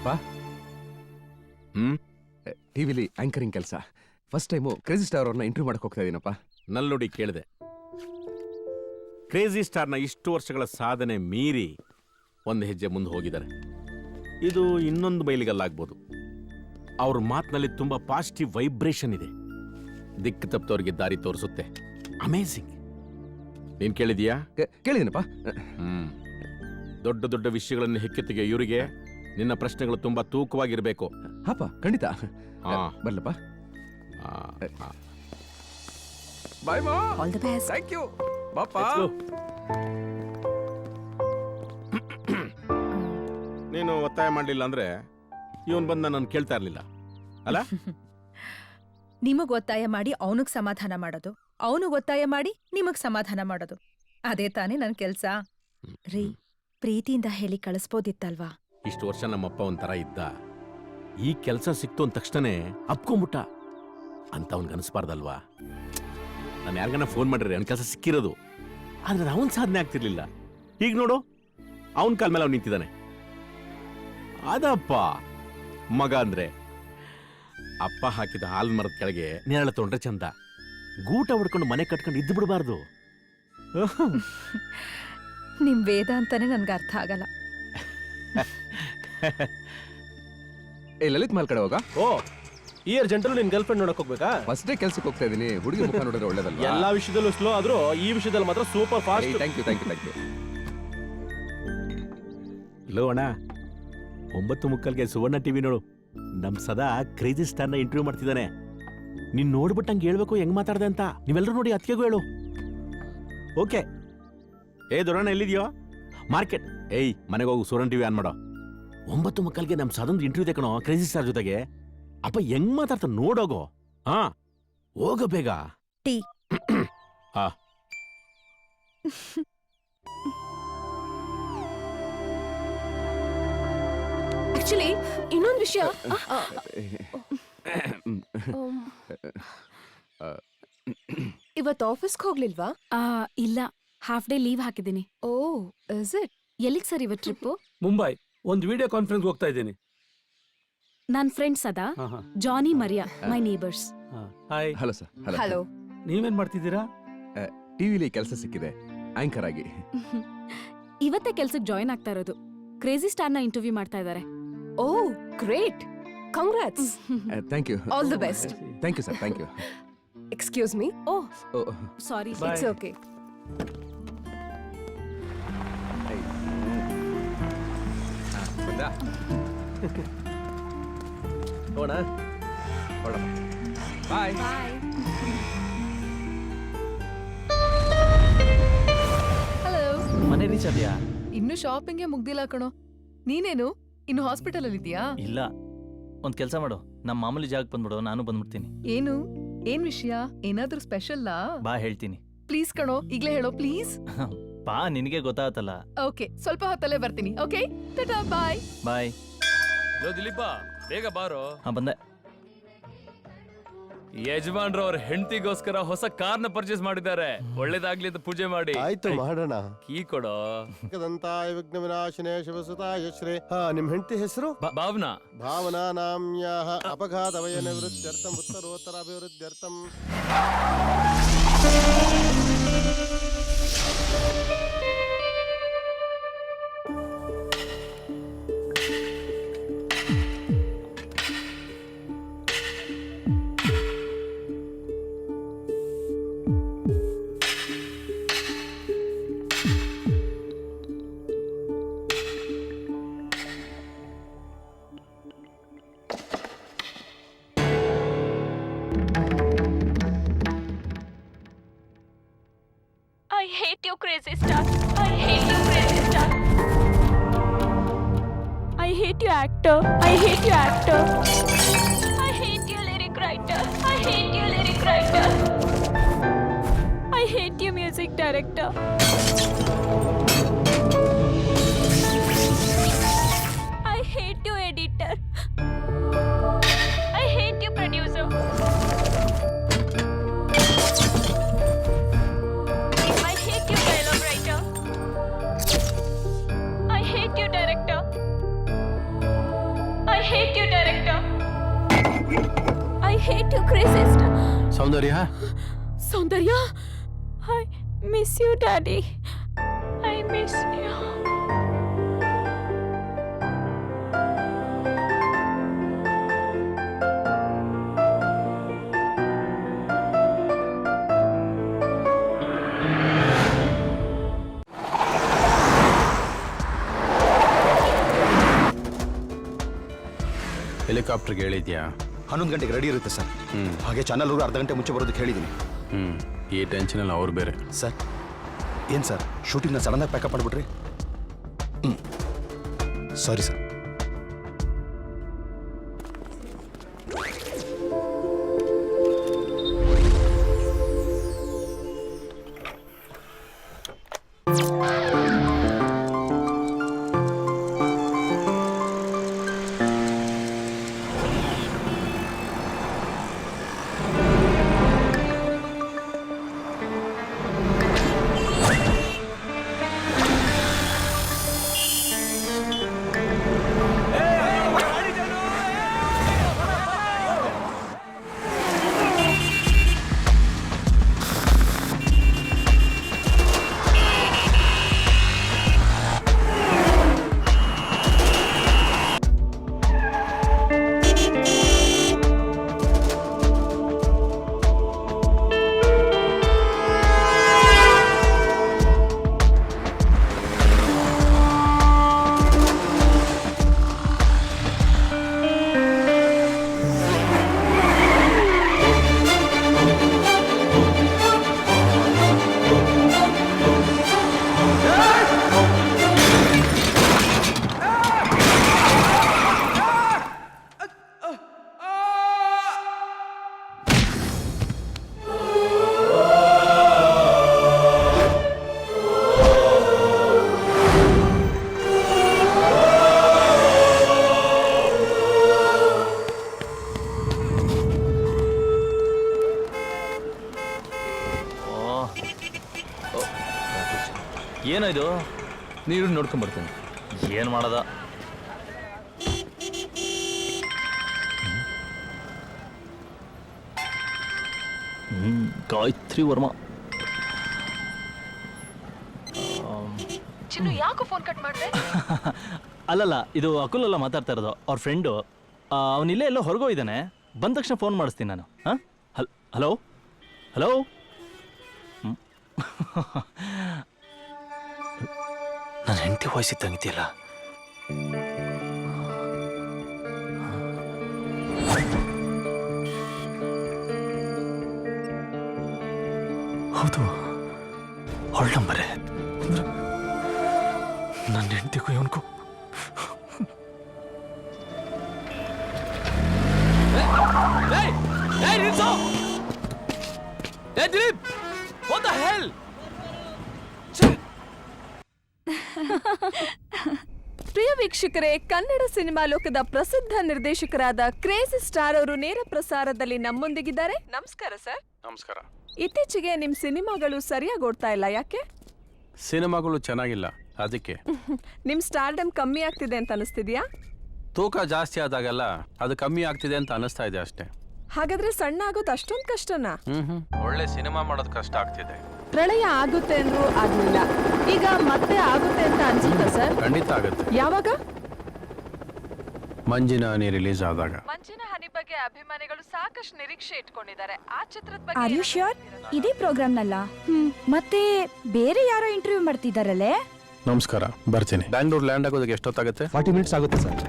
ಅಪ್ಪ ಟಿವಿಲಿ ಆಂಕರಿಂಗ್ ಕೆಲಸ first time crazy star ಅವ್ರನ್ನ ಇಂಟರ್ವ್ಯೂ ಮಾಡಕ್ ಹೋಗ್ತಾ ಇದೀನಪ್ಪ. ನಲ್ಲುಡಿ ಕೇಳಿದೆ. ಕ್ರೇಜಿ ಸ್ಟಾರ್ನ ಇಷ್ಟು ವರ್ಷಗಳ ಸಾಧನೆ ಮೀರಿ ಒಂದು ಹೆಜ್ಜೆ ಮುಂದೆ ಹೋಗಿದ್ದಾರೆ. ಇದು ಇನ್ನೊಂದು ಮೈಲಿಗಲ್ಲಾಗ್ಬೋದು. ಅವ್ರ ಮಾತಿನಲ್ಲಿ ತುಂಬಾ ಪಾಸಿಟಿವ್ ವೈಬ್ರೇಷನ್ ಇದೆ. ದಿಕ್ಕು ತಪ್ಪದವ್ರಿಗೆ ದಾರಿ ತೋರಿಸುತ್ತೆ. ಅಮೇಝಿಂಗ್. ನೀನ್ ಕೇಳಿದೀಯಾ? ಕೇಳಿದೀನಪ್ಪ. ದೊಡ್ಡ ದೊಡ್ಡ ವಿಷಯಗಳನ್ನು ಹೆಕ್ಕೆತ್ತಿಗೆ ಇವರಿಗೆ ನಿನ್ನ ಪ್ರಶ್ನೆಗಳು ತುಂಬಾ ತೂಕವಾಗಿರ್ಬೇಕು. ಹಾಪ ಖಂಡಿತ. ಬರ್ಲಪ್ಪ. ಬಾಯ್ ಮಾ. All the best. Thank you. ಬಾಪ. ನೀನು ಒತ್ತಾಯ ಮಾಡಲಿಲ್ಲ ಅಂದ್ರೆ ಇವನ್ ಬಂದ ನಾನು ಕೇಳ್ತಾ ಇರ್ಲಿಲ್ಲ ಅಲ್ಲ? ನಿಮಗ್ ಒತ್ತಾಯ ಮಾಡಿ ಅವನಿಗ್ ಸಮಾಧಾನ ಮಾಡೋದು, ಅವನಿಗೆ ಒತ್ತಾಯ ಮಾಡಿ ನಿಮಗ್ ಸಮಾಧಾನ ಮಾಡೋದು, ಅದೇ ತಾನೇ ನನ್ ಕೆಲ್ಸ. ರೀ, ಪ್ರೀತಿಯಿಂದ ಹೇಳಿ ಕಳಿಸ್ಬೋದಿತ್ತಲ್ವಾ? ಇಷ್ಟು ವರ್ಷ ನಮ್ಮಪ್ಪ ಒಂಥರ ಇದ್ದ. ಈ ಕೆಲಸ ಸಿಕ್ತು ಅಂದ ತಕ್ಷಣನೇ ಅಪ್ಕೊಂಬಿಟ್ಟ ಅಂತ ಅವ್ನಿಗೆ ಅನಿಸ್ಬಾರ್ದಲ್ವಾ? ನಾನು ಯಾರಿಗಾನ ಫೋನ್ ಮಾಡಿದ್ರೆ ಅವ್ನ ಕೆಲಸ ಸಿಕ್ಕಿರೋದು. ಆದ್ರೆ ಅವನ್ ಸಾಧನೆ ಆಗ್ತಿರ್ಲಿಲ್ಲ. ಈಗ ನೋಡು, ಅವನ ಕಾಲ ಮೇಲೆ ಅವ್ನು ನಿಂತಿದ್ದಾನೆ. ಅದಪ್ಪ ಮಗ ಅಂದ್ರೆ. ಅಪ್ಪ ಹಾಕಿದ ಹಾಲ್ ಮರದ ಕೆಳಗೆ ನೆರಳ ತೊಗೊಂಡ್ರೆ ಚಂದ. ಗೂಟ ಹೊಡ್ಕೊಂಡು ಮನೆ ಕಟ್ಕೊಂಡು ಇದ್ದು ಬಿಡಬಾರ್ದು. ನಿಮ್ ವೇದ ಅಂತಾನೆ ನನ್ಗೆ ಅರ್ಥ ಆಗಲ್ಲ. ಏ ಲಲಿತ್ ಮಾಲ್ ಕಡೆ ಹೋಗ. ಓ, ಈ ಅರ್ಜೆಂಟಲ್ಲಿ ನಿನ್ ಗರ್ಲ್ ಫ್ರೆಂಡ್ ನೋಡಕ್ ಹೋಗ್ಬೇಕಾ? ಫಸ್ಟ್ ಡೇ ಕೆಲ್ಸಕ್ಕೆ ಹೋಗ್ತಾ ಇದೀನಿ. ಹುಡುಗಿ ಮುಖ ನೋಡಿದ್ರೆ ಒಳ್ಳೇದಲ್ವಾ? ಎಲ್ಲಾ ವಿಷಯದಲ್ಲೂ ಸ್ಲೋ ಆದ್ರೂ ಈ ವಿಷಯದಲ್ಲಿ ಮಾತ್ರ super fast. Thank you thank you thank you. ಲೋ ಅಣ್ಣ, 9:30ಗೆ ಸುವರ್ಣ ಟಿವಿ ನೋಡು. ನಮ್ ಸದಾ ಕ್ರೇಜಿ ಸ್ಟಾರ್ನ ಇಂಟರ್ವ್ಯೂ ಮಾಡ್ತಿದ್ದಾನೆ. ನೀನ್ ನೋಡ್ಬಿಟ್ಟಂಗೆ ಹೇಳ್ಬೇಕು ಹೆಂಗ್ ಮಾತಾಡ್ದೆ ಅಂತ. ನೀವೆಲ್ಲರೂ ನೋಡಿ ಅತ್ತಿಗೆಗೂ ಹೇಳು. ಓಕೆ. ಏ ದೊರಣ್ಣ ಎಲ್ಲಿದ್ಯೋ? ಮಾರ್ಕೆಟ್. ಏಯ್ ಮನೆಗೆ ಹೋಗು, ಸುವರ್ಣ ಟಿವಿ ಆನ್ ಮಾಡೋ. 9:30ಗೆ ನಮ್ ಸದೊಂದು ಇಂಟರ್ವ್ಯೂ ತೆಕಣೋ ಕ್ರೇಜಿ ಸ್ಟಾರ್ ಜೊತೆಗೆ. ಅಪ್ಪ ಹೆಂಗ್ ಮಾತಾಡ್ತ ನೋಡೋಗೋ. ಹಾ ಹೋಗ ಬೇಗ. ಟೀ. ಹಾ. ಆಕ್ಚುಲಿ ಇನ್ನೊಂದು ವಿಷಯ, ಇವತ್ತು ಆಫೀಸ್ಗೆ ಹೋಗ್ಲಿಲ್ವಾ? ಇಲ್ಲ, ಹಾಫ್ ಡೇ ಲೀವ್ ಹಾಕಿದ್ದೀನಿ. Oh, is it? ಎಲ್ಲಿಗೆ ಸರ್ ಇವತ್ತು ಟ್ರಿಪ್ಪು? ಮುಂಬೈ. ಒಂದು ವಿಡಿಯೋ ಕಾನ್ಫರೆನ್ಸ್ ಹೋಗ್ತಾ ಇದ್ದೀನಿ. ನನ್ನ ಫ್ರೆಂಡ್ಸ್ ಅದ Johnny Maria, my neighbours. Hi. Hello sir. Hello. ನೀವೇನ್ ಮಾಡ್ತಿದ್ದೀರಾ? ಟಿವಿಲಿ ಕೆಲಸ ಸಿಕ್ಕಿದೆ ಆಂಕರ್ ಆಗಿ. ಇವತ್ತೇ ಕೆಲ್ಸಕ್ಕೆ ಜಾಯಿನ್ ಆಗ್ತಾ ಇರೋದು. ಕ್ರೇಜಿ ಸ್ಟಾರ್ನ ಇಂಟರ್ವ್ಯೂ ಮಾಡ್ತಾ ಇದ್ದಾರೆ. Oh great, congrats. Thank you. All the best. Thank you sir. Thank you. Excuse me. Oh sorry. It's okay. ಹೋಗೋಣ. ಬಾಯ್. ಹಲೋ. ಮನೆ ರೀಚ್ ಅದೆಯಾ? ಇನ್ನು ಶಾಪಿಂಗ್ಗೆ ಮುಗ್ದಿಲ್ಲ ಕಣೋ. ನೀನೇನು ಇನ್ನು ಹಾಸ್ಪಿಟಲ್ ಅಲ್ಲಿ ಇದೆಯಾ? ಇಲ್ಲ, ಒಂದ್ ಕೆಲ್ಸ ಮಾಡು, ನಮ್ಮ ಮಾಮೂಲಿ ಜಾಗಕ್ಕೆ ಬಂದ್ಬಿಡು, ನಾನು ಬಂದ್ಬಿಡ್ತೀನಿ. ಏನು? ಏನ್ ವಿಷಯ? ಏನಾದ್ರೂ ಸ್ಪೆಷಲ್ಲಾ? ಬಾ ಹೇಳ್ತೀನಿ. ಪ್ಲೀಸ್ ಕಣೋ, ಈಗ್ಲೇ ಹೇಳೋ ಪ್ಲೀಸ್. ಬಾ, ನಿನಗೆ ಗೊತ್ತಾಗತ್ತಲ್ಲ. ಓಕೆ, ಸ್ವಲ್ಪ ಹೊತ್ತಲ್ಲೇ ಬರ್ತೀನಿ. ಓಕೆ, ಟಾಟಾ, ಬಾಯ್. ಬಾಯ್. ದಿಲೀಪ, ಬೇಗ ಬಾರೋ. ಹಾ, ಬಂದೆ. ಯಜಮಾನ್ರು ಅವ್ರ ಹೆಂಡತಿಗೋಸ್ಕರ ಹೊಸ ಕಾರ್ನ ಪರ್ಚೇಸ್ ಮಾಡಿದ್ದಾರೆ. ಒಳ್ಳೇದಾಗ್ಲಿ ಅಂತ ಪೂಜೆ ಮಾಡಿ. ಆಯ್ತು, ಮಾಡೋಣ. ಕೀ ಕೊಡೋ. ಏಕದಂತಾಯ ವಿಘ್ನ ವಿನಾಶಿನೇ ಶಿವಸುತಾಯ ಶ್ರೀ. ನಿಮ್ ಹೆಂಡತಿ ಹೆಸರು? Bhavana. Bhavana ನಾಮ್ಯಾಹ ಅಪಘಾತವಯ ನಿವೃತ್ತ್ಯರ್ಥಂ ಉತ್ತರೋತ್ತರ ಅಭಿವೃದ್ಧ್ಯರ್ಥಂ. I hate you, crazy star. I hate you, crazy star. I hate you, actor. I hate you, actor. I hate you, lyric writer. I hate you, lyric writer. I hate you, music director. I hate you, editor. I hate you, producer. I hate you, dialogue writer. I hate you, director. hate you, crazy star. Soundarya, Saundarya, I miss you, Daddy. I miss you. ಹೆಲಿಕಾಪ್ಟರ್ಗೆ ಹೇಳಿದ್ಯಾ? 11 ಗಂಟೆಗೆ ready ಇರುತ್ತೆ sir. ಹಾಗೆ channel ಅವರು ಅರ್ಧ ಗಂಟೆ ಮುಂಚೆ ಬರೋದಕ್ಕೆ ಹೇಳಿದ್ದೀನಿ. ಈ ಟೆನ್ಷನಲ್ಲಿ ಅವ್ರು ಬೇರೆ. ಸರ್ ಏನು ಸರ್, ಶೂಟಿಂಗ್ನ ಸಡನ್ನಾಗಿ ಪ್ಯಾಕಪ್ ಮಾಡಿಬಿಟ್ರಿ? Sorry sir. ಏನೋ ಇದು, ನೀರು ನೋಡ್ಕೊಂಡ್ಬರ್ತೀನಿ. ಏನು ಮಾಡೋದ? ಗಾಯತ್ರಿ ವರ್ಮಾ. ಚಿನ್ನು ಯಾಕೋ ಫೋನ್ ಕಟ್ ಮಾಡಿದೆ? ಅಲ್ಲಲ್ಲ, ಇದು ಅಕುಲಲ್ಲ ಮಾತಾಡ್ತಾ ಇರೋದು, ಅವ್ರ ಫ್ರೆಂಡು. ಅವನಿಲ್ಲೇ ಎಲ್ಲೋ ಹೊರಗೋಗಿದ್ದಾನೆ. ಬಂದ ತಕ್ಷಣ ಫೋನ್ ಮಾಡಿಸ್ತೀನಿ ನಾನು. ಹಾಂ, ಹಲೋ ಹಲೋ. ನನ್ನ ಹೆಂಡತಿ ವಯಸ್ಸಿದ್ದಂಗಿದೆಯಲ್ಲ. ಹೌದು, ಅವಳ ನಂಬರೇ. ನನ್ನ ಹೆಂಡತಿಗೂ ಇವನ್ಗೂ What the hell? ಪ್ರಿಯ ವೀಕ್ಷಕರೇ, ಕನ್ನಡ ಸಿನಿಮಾ ಲೋಕದ ಪ್ರಸಿದ್ಧ ನಿರ್ದೇಶಕರಾದ ಕ್ರೇಜಿ ಸ್ಟಾರ್ ಅವರು ನೇರ ಪ್ರಸಾರದಲ್ಲಿ ನಮ್ಮೊಂದಿಗಿದ್ದಾರೆ. ನಮಸ್ಕಾರ ಸರ್. ನಮಸ್ಕಾರ. ಇತ್ತೀಚೆಗೆ ನಿಮ್ ಸಿನಿಮಾಗಳು ಸರಿಯಾಗಿ ಓಡ್ತಾ ಇಲ್ಲ, ಯಾಕೆ? ಸಿನಿಮಾಗಳು ಚೆನ್ನಾಗಿಲ್ಲ, ಅದಕ್ಕೆ. ನಿಮ್ ಸ್ಟಾರ್ಡಮ್ ಕಮ್ಮಿ ಆಗ್ತಿದೆ ಅಂತ ಅನಿಸ್ತಿದ್ಯಾ? ತೂಕ ಜಾಸ್ತಿ ಆದಾಗೆಲ್ಲ ಅದು ಕಮ್ಮಿ ಆಗ್ತಿದೆ ಅಂತ ಅನಿಸ್ತಾ ಇದೆ ಅಷ್ಟೇ. ಹಾಗಾದ್ರೆ ಸಣ್ಣ ಆಗೋದು ಅಷ್ಟೊಂದು ಕಷ್ಟನಾ? ಒಳ್ಳೆ ಸಿನಿಮಾ ಮಾಡೋದು ಕಷ್ಟ ಆಗ್ತಿದೆ. ಪ್ರಳಯ ಆಗುತ್ತೆ ಅಂದ್ರೂ ಆಗ್ಲಿಲ್ಲ, ಈಗ ಮತ್ತೆ ಆಗುತ್ತೆ ಅಂತ ಅನ್ಸುತ್ತಾ ಸರ್? ಖಂಡಿತ ಆಗುತ್ತೆ. ಯಾವಾಗ? ಮಂಜಿನ ಹನಿ ರಿಲೀಸ್ ಆದಾಗ. ಮಂಜಿನ ಹನಿ ಬಗ್ಗೆ ಅಭಿಮಾನಿಗಳು ಸಾಕಷ್ಟು ನಿರೀಕ್ಷೆ ಇಟ್ಕೊಂಡಿದ್ದಾರೆ. ಆ ಚಿತ್ರದ ಆರ್ ಯು ಶ್ಯೂರ್? ಇದೇ ಪ್ರೋಗ್ರಾಮ್ನಲ್ಲ? ಮತ್ತೆ ಬೇರೆ ಯಾರೋ ಇಂಟರ್ವ್ಯೂ ಮಾಡ್ತಿದ್ದಾರಲ್ಲೇ? ನಮಸ್ಕಾರ, ಬರ್ತೀನಿ. ಬ್ಯಾಂಗ್ಳೂರ್ ಲ್ಯಾಂಡ್ ಆಗೋದಕ್ಕೆ ಎಷ್ಟೊತ್ತಾಗುತ್ತೆ? 40 ಮಿನಿಟ್ಸ್ ಆಗುತ್ತೆ ಸರ್.